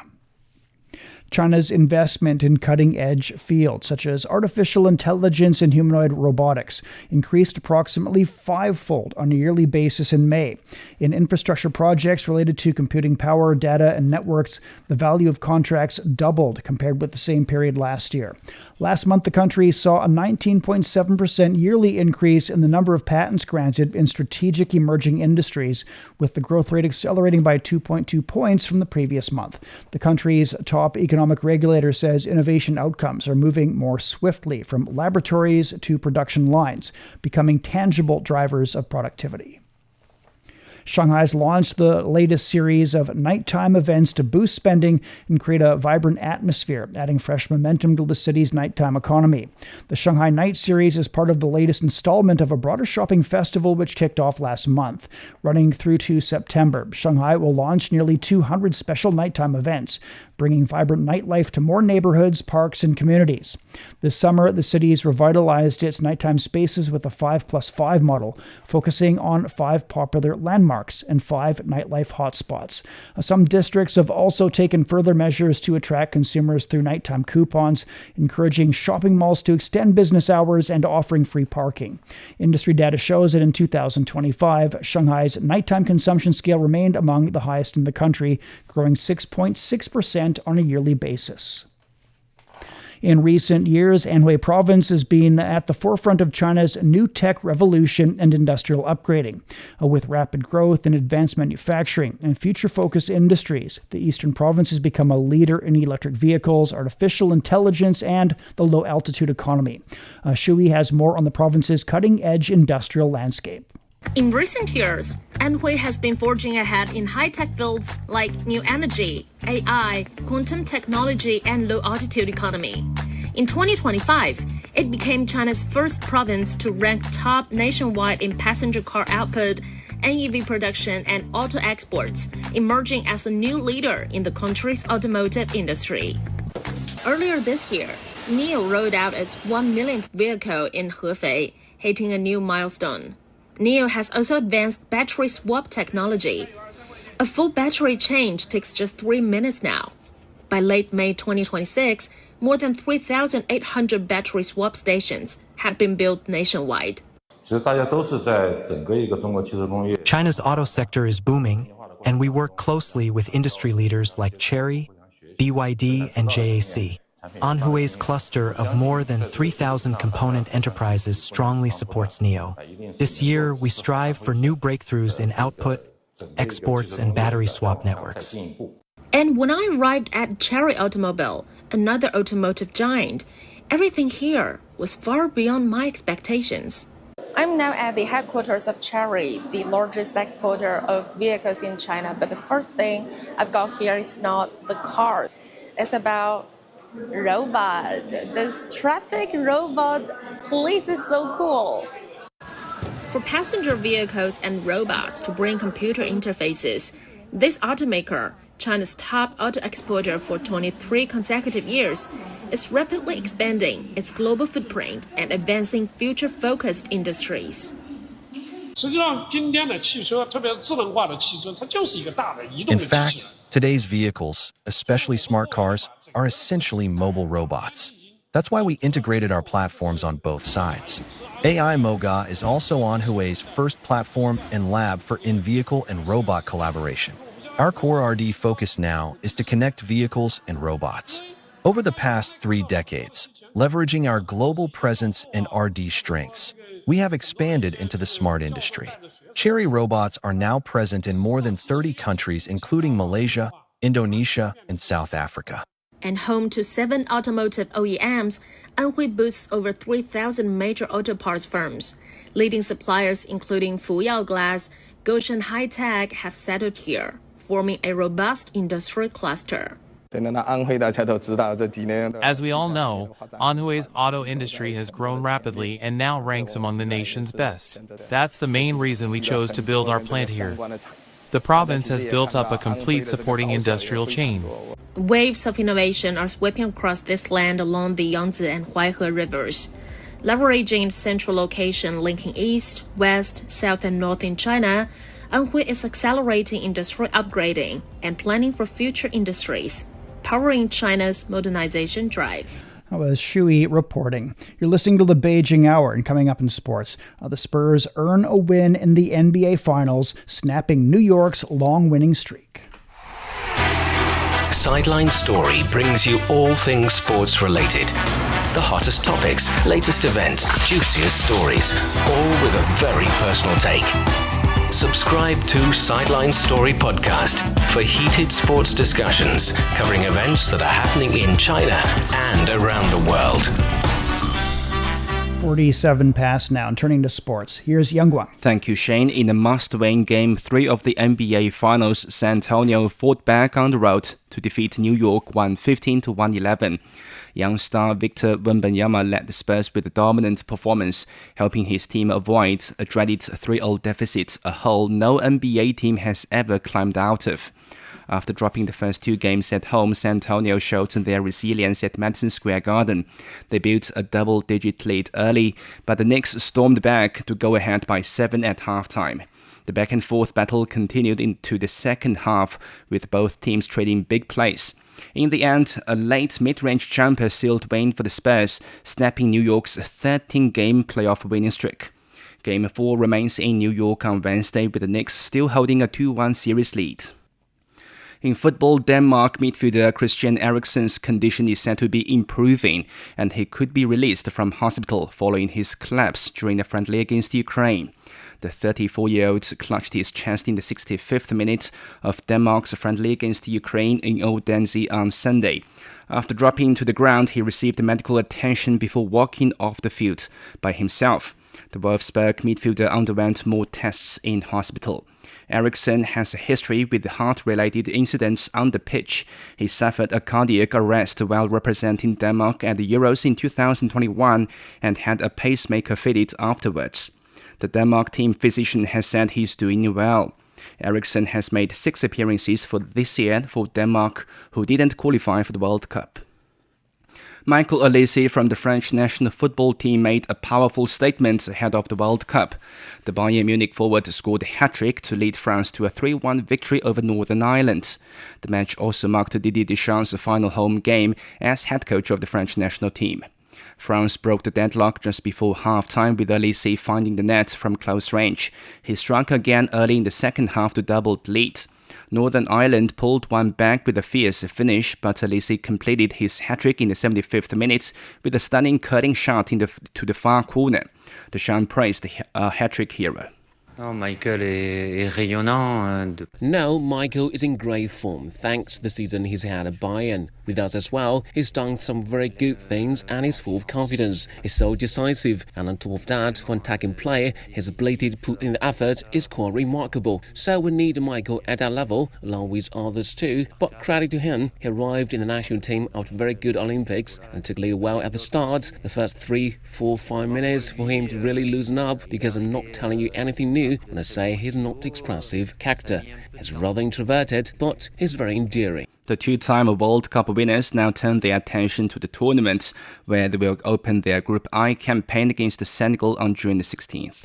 China's investment in cutting-edge fields, such as artificial intelligence and humanoid robotics, increased approximately fivefold on a yearly basis in May. In infrastructure projects related to computing power, data, and networks, the value of contracts doubled compared with the same period last year. Last month, the country saw a 19.7% yearly increase in the number of patents granted in strategic emerging industries, with the growth rate accelerating by 2.2 points from the previous month. The country's top economic regulator says innovation outcomes are moving more swiftly from laboratories to production lines, becoming tangible drivers of productivity. Shanghai's launched the latest series of nighttime events to boost spending and create a vibrant atmosphere, adding fresh momentum to the city's nighttime economy. The Shanghai Night Series is part of the latest installment of a broader shopping festival which kicked off last month. Running through to September, Shanghai will launch nearly 200 special nighttime events, bringing vibrant nightlife to more neighborhoods, parks, and communities. This summer, the city's revitalized its nighttime spaces with a 5+5 model, focusing on 5 popular landmarks and 5 nightlife hotspots. Some districts have also taken further measures to attract consumers through nighttime coupons, encouraging shopping malls to extend business hours and offering free parking. Industry data shows that in 2025, Shanghai's nighttime consumption scale remained among the highest in the country, growing 6.6% on a yearly basis. In recent years, Anhui Province has been at the forefront of China's new tech revolution and industrial upgrading. With rapid growth in advanced manufacturing and future-focused industries, the Eastern Province has become a leader in electric vehicles, artificial intelligence, and the low-altitude economy. Shui has more on the province's cutting-edge industrial landscape. In recent years, Anhui has been forging ahead in high-tech fields like new energy, AI, quantum technology, and low-altitude economy. In 2025, it became China's first province to rank top nationwide in passenger car output, NEV production, and auto exports, emerging as a new leader in the country's automotive industry. Earlier this year, NIO rolled out its 1 millionth vehicle in Hefei, hitting a new milestone. NIO has also advanced battery swap technology. A full battery change takes just 3 minutes now. By late May 2026, more than 3,800 battery swap stations had been built nationwide. China's auto sector is booming, and we work closely with industry leaders like Chery, BYD, and JAC. Anhui's cluster of more than 3,000 component enterprises strongly supports NIO. This year, we strive for new breakthroughs in output, exports, and battery swap networks. And when I arrived at Chery Automobile, another automotive giant, everything here was far beyond my expectations. I'm now at the headquarters of Chery, the largest exporter of vehicles in China. But the first thing I've got here is not the car. It's about robot. This traffic robot police is so cool. For passenger vehicles and robots to bring computer interfaces, this automaker, China's top auto exporter for 23 consecutive years, is rapidly expanding its global footprint and advancing future-focused industries. In fact, today's vehicles, especially smart cars, are essentially mobile robots. That's why we integrated our platforms on both sides. AI Moga is also Anhui's first platform and lab for in-vehicle and robot collaboration. Our core RD focus now is to connect vehicles and robots. Over the past 3 decades, leveraging our global presence and RD strengths, we have expanded into the smart industry. Chery robots are now present in more than 30 countries, including Malaysia, Indonesia, and South Africa. And home to 7 automotive OEMs, Anhui boasts over 3,000 major auto parts firms. Leading suppliers including Fuyao Glass, Goshen High Tech have settled here, forming a robust industry cluster. As we all know, Anhui's auto industry has grown rapidly and now ranks among the nation's best. That's the main reason we chose to build our plant here. The province has built up a complete supporting industrial chain. Waves of innovation are sweeping across this land along the Yangtze and Huaihe rivers. Leveraging its central location linking east, west, south, and north in China, Anhui is accelerating industrial upgrading and planning for future industries, powering China's modernization drive. That was Shui reporting. You're listening to the Beijing Hour, and coming up in sports, the Spurs earn a win in the NBA Finals, snapping New York's long winning streak. Sideline Story brings you all things sports related. The hottest topics, latest events, juiciest stories, all with a very personal take. Subscribe to Sideline Story Podcast for heated sports discussions covering events that are happening in China and around the world. 47 past now, and turning to sports. Here's Yang Guang. Thank you, Shane. In the must-win Game 3 of the NBA Finals, San Antonio fought back on the road to defeat New York 115-111. Young star Victor Wembanyama led the Spurs with a dominant performance, helping his team avoid a dreaded 3-0 deficit, a hole no NBA team has ever climbed out of. After dropping the first 2 games at home, San Antonio showed their resilience at Madison Square Garden. They built a double-digit lead early, but the Knicks stormed back to go ahead by 7 at halftime. The back-and-forth battle continued into the second half, with both teams trading big plays. In the end, a late mid-range jumper sealed win for the Spurs, snapping New York's 13-game playoff winning streak. Game 4 remains in New York on Wednesday, with the Knicks still holding a 2-1 series lead. In football, Denmark midfielder Christian Eriksen's condition is said to be improving, and he could be released from hospital following his collapse during the friendly against Ukraine. The 34-year-old clutched his chest in the 65th minute of Denmark's friendly against Ukraine in Odense on Sunday. After dropping to the ground, he received medical attention before walking off the field by himself. The Wolfsburg midfielder underwent more tests in hospital. Eriksen has a history with heart-related incidents on the pitch. He suffered a cardiac arrest while representing Denmark at the Euros in 2021 and had a pacemaker fitted afterwards. The Denmark team physician has said he's doing well. Eriksen has made 6 appearances for this year for Denmark, who didn't qualify for the World Cup. Michael Olise from the French national football team made a powerful statement ahead of the World Cup. The Bayern Munich forward scored a hat-trick to lead France to a 3-1 victory over Northern Ireland. The match also marked Didier Deschamps' final home game as head coach of the French national team. France broke the deadlock just before half-time with Alisi finding the net from close range. He struck again early in the second half to double the lead. Northern Ireland pulled one back with a fierce finish, but Alisi completed his hat-trick in the 75th minute with a stunning curling shot to the far corner. The Deschamps praised the hat-trick hero. Now Michael is in great form thanks to the season he's had at Bayern. With us as well, he's done some very good things and he's full of confidence. He's so decisive, and on top of that, for an attacking player, his ability to put in the effort is quite remarkable. So we need Michael at that level, along with others too. But credit to him, he arrived in the national team after very good Olympics and took lead well at the start. The first 3, 4, 5 minutes for him to really loosen up, because I'm not telling you anything new when I say he's not expressive character. He's rather introverted, but he's very endearing. The two-time World Cup winners now turn their attention to the tournament, where they will open their Group I campaign against Senegal on June the 16th.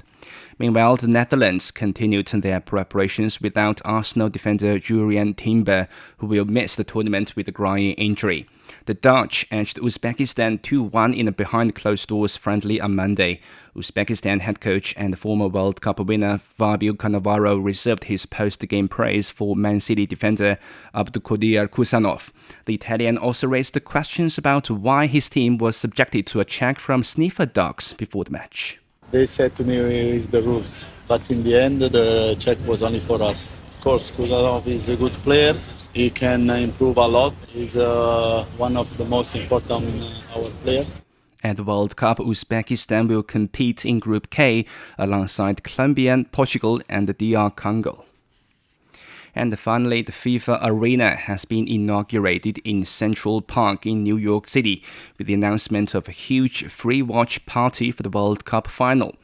Meanwhile, the Netherlands continued their preparations without Arsenal defender Jurrien Timber, who will miss the tournament with a groin injury. The Dutch edged Uzbekistan 2-1 in a behind-closed-doors friendly on Monday. Uzbekistan head coach and former World Cup winner Fabio Cannavaro reserved his post-game praise for Man City defender Abdulkadir Kusanov. The Italian also raised questions about why his team was subjected to a check from sniffer dogs before the match. They said to me it's the rules, but in the end the check was only for us. Of course, Kusanov is a good player. He can improve a lot. He's one of the most important our players. At the World Cup, Uzbekistan will compete in Group K alongside Colombia, Portugal and the DR Congo. And finally, the FIFA Arena has been inaugurated in Central Park in New York City with the announcement of a huge free watch party for the World Cup final.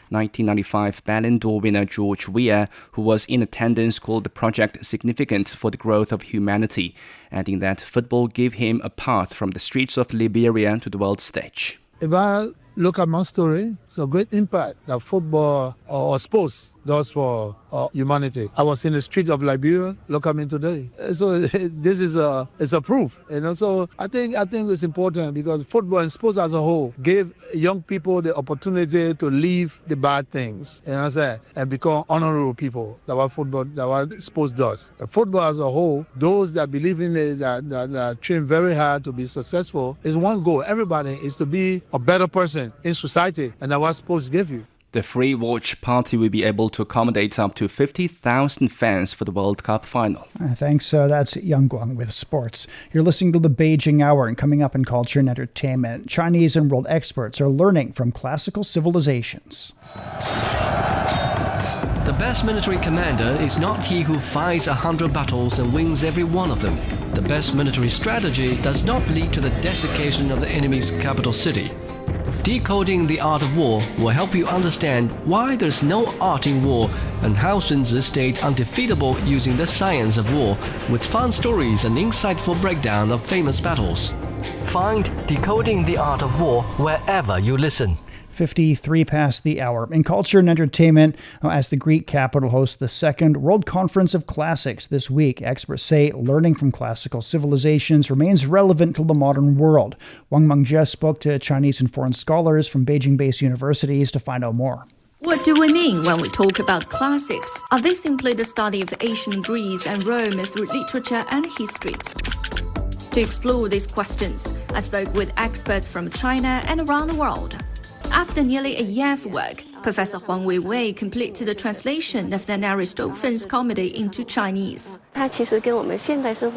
1995 Ballon d'Or winner George Weah, who was in attendance, called the project significant for the growth of humanity, adding that football gave him a path from the streets of Liberia to the world stage. If I look at my story, it's a great impact that football or sports does for humanity. I was in the street of Liberia. Look at me today. So this is a proof, So I think it's important because football and sports as a whole give young people the opportunity to leave the bad things, and become honorable people. That's what sports does. Football as a whole, those that believe in it, that train very hard to be successful, is one goal. Everybody is to be a better person in society, and that's what sports give you. The free watch party will be able to accommodate up to 50,000 fans for the World Cup final. Thanks. That's Yang Guang with sports. You're listening to the Beijing Hour, and coming up in culture and entertainment, Chinese and world experts are learning from classical civilizations. The best military commander is not he who fights 100 battles and wins every one of them. The best military strategy does not lead to the desiccation of the enemy's capital city. Decoding the Art of War will help you understand why there's no art in war and how Sun Tzu stayed undefeatable using the science of war, with fun stories and insightful breakdown of famous battles. Find Decoding the Art of War wherever you listen. 53 past the hour. In culture and entertainment, as the Greek capital hosts the second World Conference of Classics this week, experts say learning from classical civilizations remains relevant to the modern world. Wang Mengjie spoke to Chinese and foreign scholars from Beijing-based universities to find out more. What do we mean when we talk about classics? Are they simply the study of ancient Greece and Rome through literature and history? To explore these questions, I spoke with experts from China and around the world. After nearly a year of work, Professor Huang Weiwei completed the translation of the Aristophanes comedy into Chinese. The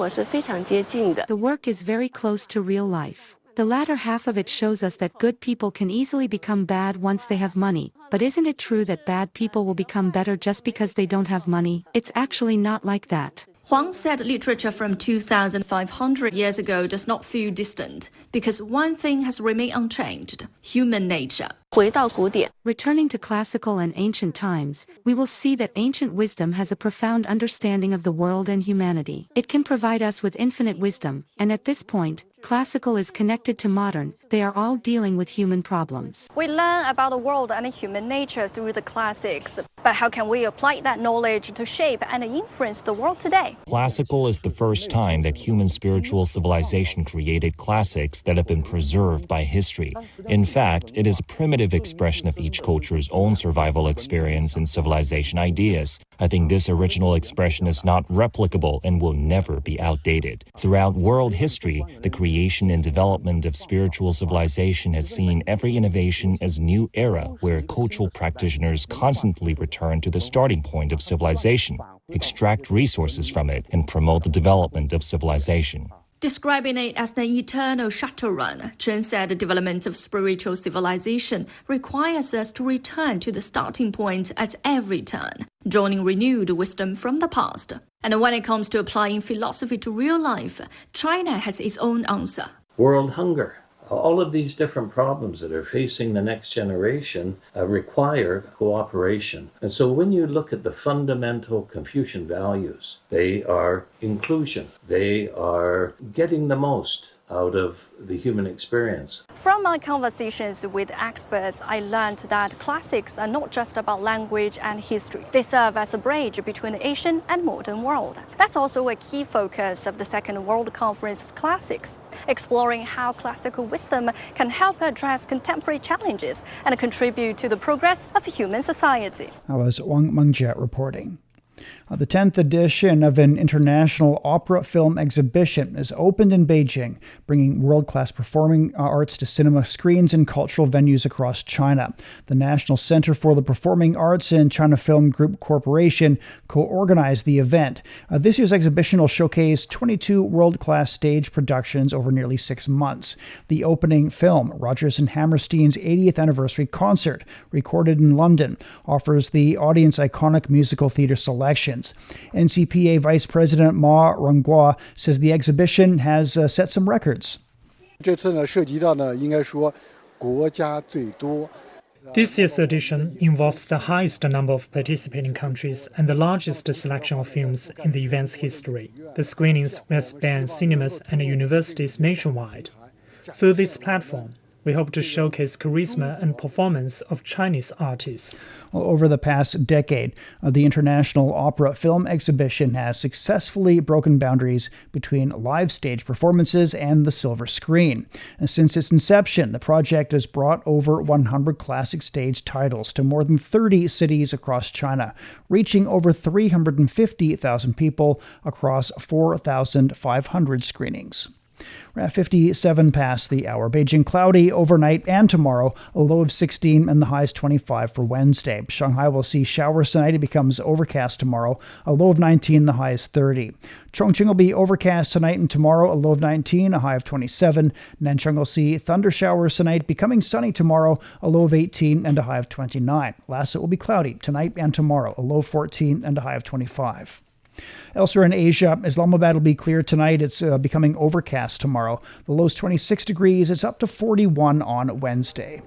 work is very close to real life. The latter half of it shows us that good people can easily become bad once they have money. But isn't it true that bad people will become better just because they don't have money? It's actually not like that. Huang said literature from 2,500 years ago does not feel distant, because one thing has remained unchanged: human nature. Returning to classical and ancient times, we will see that ancient wisdom has a profound understanding of the world and humanity. It can provide us with infinite wisdom, and at this point, classical is connected to modern. They are all dealing with human problems. We learn about the world and human nature through the classics, but how can we apply that knowledge to shape and influence the world today? Classical is the first time that human spiritual civilization created classics that have been preserved by history. In fact, it is a primitive expression of each culture's own survival experience and civilization ideas. I think this original expression is not replicable and will never be outdated. Throughout world history, the creation and development of spiritual civilization has seen every innovation as a new era where cultural practitioners constantly return to the starting point of civilization, extract resources from it, and promote the development of civilization. Describing it as an eternal shuttle run, Chen said the development of spiritual civilization requires us to return to the starting point at every turn, drawing renewed wisdom from the past. And when it comes to applying philosophy to real life, China has its own answer. World hunger. All of these different problems that are facing the next generation require cooperation. And so when you look at the fundamental Confucian values, they are inclusion. They are getting the most out of the human experience. From my conversations with experts, I learned that classics are not just about language and history. They serve as a bridge between the ancient and modern world. That's also a key focus of the Second World Conference of Classics, exploring how classical wisdom can help address contemporary challenges and contribute to the progress of human society. That was Wang Mengjie reporting. The 10th edition of an international opera film exhibition is opened in Beijing, bringing world-class performing arts to cinema screens and cultural venues across China. The National Center for the Performing Arts and China Film Group Corporation co-organized the event. This year's exhibition will showcase 22 world-class stage productions over nearly 6 months. The opening film, Rodgers and Hammerstein's 80th anniversary concert, recorded in London, offers the audience iconic musical theater selections. NCPA Vice President Ma Rongguo says the exhibition has set some records. This year's edition involves the highest number of participating countries and the largest selection of films in the event's history. The screenings will span cinemas and universities nationwide. Through this platform, we hope to showcase charisma and performance of Chinese artists. Well, over the past decade, the International Opera Film Exhibition has successfully broken boundaries between live stage performances and the silver screen. And since its inception, the project has brought over 100 classic stage titles to more than 30 cities across China, reaching over 350,000 people across 4,500 screenings. We're at 57 past the hour. Beijing cloudy overnight and tomorrow, a low of 16 and the highs 25 for Wednesday. Shanghai will see showers tonight. It becomes overcast tomorrow, a low of 19, the high is 30. Chongqing will be overcast tonight and tomorrow, a low of 19, a high of 27. Nanchang will see thunder showers tonight, becoming sunny tomorrow, a low of 18 and a high of 29. Lhasa will be cloudy tonight and tomorrow, a low of 14 and a high of 25. Elsewhere in Asia, Islamabad will be clear tonight. It's becoming overcast tomorrow. The low is 26 degrees. It's up to 41 on Wednesday.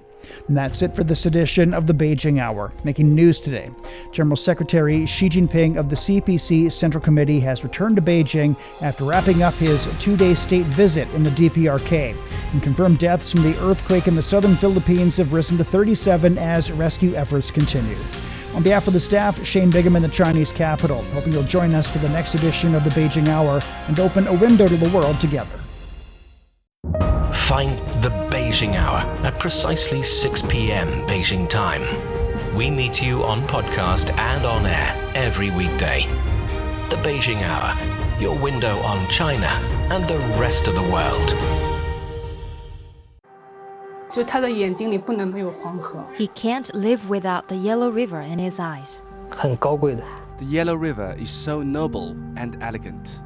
And that's it for this edition of the Beijing Hour. Making news today, General Secretary Xi Jinping of the CPC Central Committee has returned to Beijing after wrapping up his 2-day state visit in the DPRK. And confirmed deaths from the earthquake in the southern Philippines have risen to 37 as rescue efforts continue. On behalf of the staff, Shane Bigham in the Chinese capital, hoping you'll join us for the next edition of the Beijing Hour and open a window to the world together. Find the Beijing Hour at precisely 6 p.m. Beijing time. We meet you on podcast and on air every weekday. The Beijing Hour, your window on China and the rest of the world. He can't live without the yellow river in his eyes. The yellow river is so noble and elegant.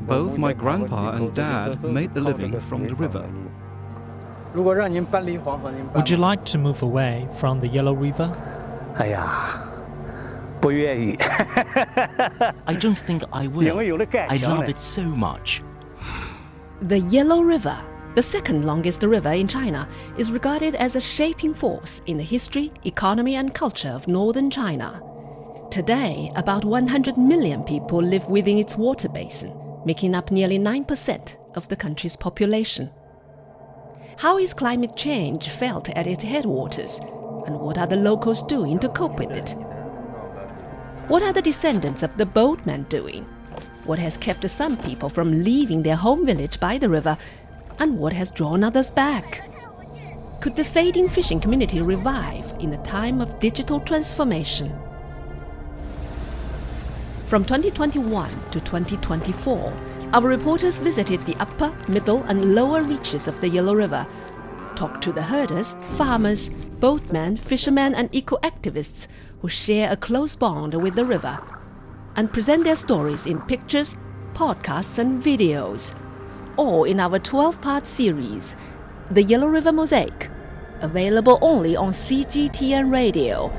Both my grandpa and dad made a living from the river. Would you like to move away from the Yellow River? I don't think I will. I love it so much. The Yellow River, The second longest river in China is regarded as a shaping force in the history, economy and culture of northern China. Today, about 100 million people live within its water basin, making up nearly 9% of the country's population. How is climate change felt at its headwaters, and what are the locals doing to cope with it? What are the descendants of the boatmen doing? What has kept some people from leaving their home village by the river, and what has drawn others back? Could the fading fishing community revive in a time of digital transformation? From 2021 to 2024, our reporters visited the upper, middle and lower reaches of the Yellow River, talked to the herders, farmers, boatmen, fishermen and eco-activists who share a close bond with the river, and present their stories in pictures, podcasts and videos, all in our 12-part series, The Yellow River Mosaic, available only on CGTN Radio